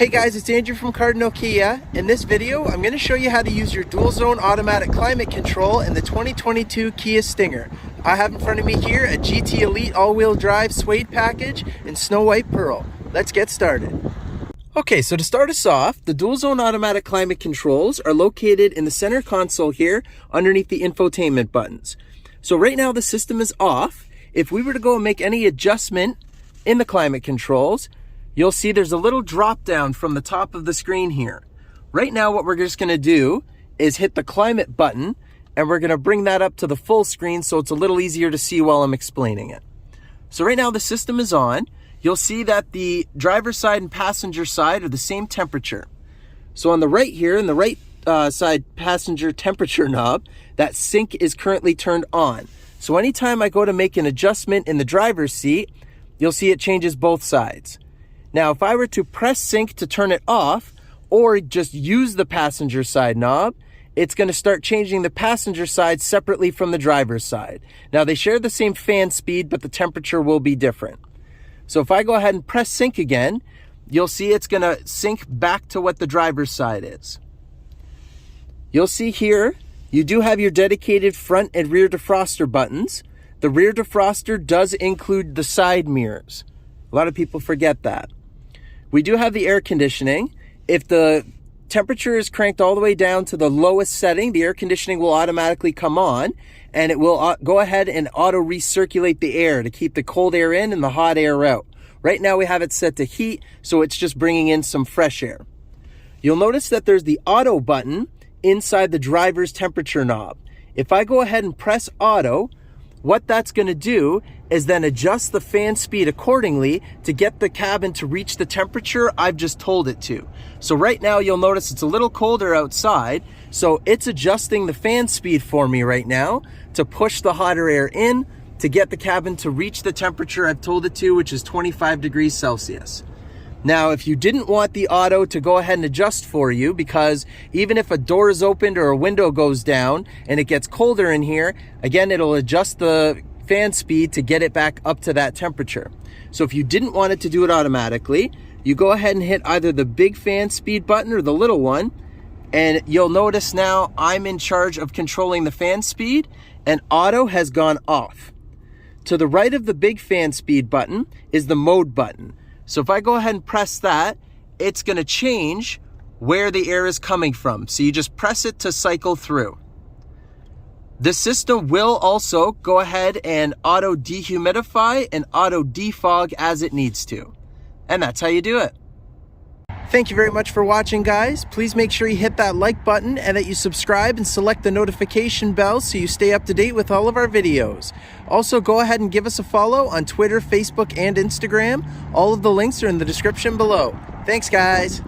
Hey guys, it's Andrew from Cardinal Kia. In this video, I'm going to show you how to use your dual zone automatic climate control in the 2022 Kia Stinger. I have in front of me here a GT Elite all-wheel drive suede package in snow white pearl. Let's get started. Okay, so to start us off, the dual zone automatic climate controls are located in the center console here underneath the infotainment buttons. So right now the system is off. If we were to go and make any adjustment in the climate controls, you'll see there's a little drop down from the top of the screen here. Right now what we're just going to do is hit the climate button, and we're going to bring that up to the full screen so it's a little easier to see while I'm explaining it. So right now the system is on. You'll see that the driver's side and passenger side are the same temperature. So on the right here, in the right side passenger temperature knob, that sync is currently turned on. So anytime I go to make an adjustment in the driver's seat, you'll see it changes both sides. Now, if I were to press sync to turn it off or just use the passenger side knob, it's going to start changing the passenger side separately from the driver's side. Now, they share the same fan speed, but the temperature will be different. So if I go ahead and press sync again, you'll see it's going to sync back to what the driver's side is. You'll see here, you do have your dedicated front and rear defroster buttons. The rear defroster does include the side mirrors. A lot of people forget that. We do have the air conditioning. If the temperature is cranked all the way down to the lowest setting, the air conditioning will automatically come on, and it will go ahead and auto recirculate the air to keep the cold air in and the hot air out. Right now we have it set to heat, so it's just bringing in some fresh air. You'll notice that there's the auto button inside the driver's temperature knob. If I go ahead and press auto, what that's going to do is then adjust the fan speed accordingly to get the cabin to reach the temperature I've just told it to. So right now you'll notice it's a little colder outside, so it's adjusting the fan speed for me right now to push the hotter air in to get the cabin to reach the temperature I've told it to, which is 25 degrees Celsius. Now, if you didn't want the auto to go ahead and adjust for you, because even if a door is opened or a window goes down and it gets colder in here, again, it'll adjust the fan speed to get it back up to that temperature. So if you didn't want it to do it automatically, you go ahead and hit either the big fan speed button or the little one, and you'll notice now I'm in charge of controlling the fan speed, and auto has gone off. To the right of the big fan speed button is the mode button. So if I go ahead and press that, it's going to change where the air is coming from. So you just press it to cycle through. The system will also go ahead and auto dehumidify and auto defog as it needs to. And that's how you do it. Thank you very much for watching, guys. Please make sure you hit that like button and that you subscribe and select the notification bell so you stay up to date with all of our videos. Also, go ahead and give us a follow on Twitter, Facebook, and Instagram. All of the links are in the description below. Thanks, guys.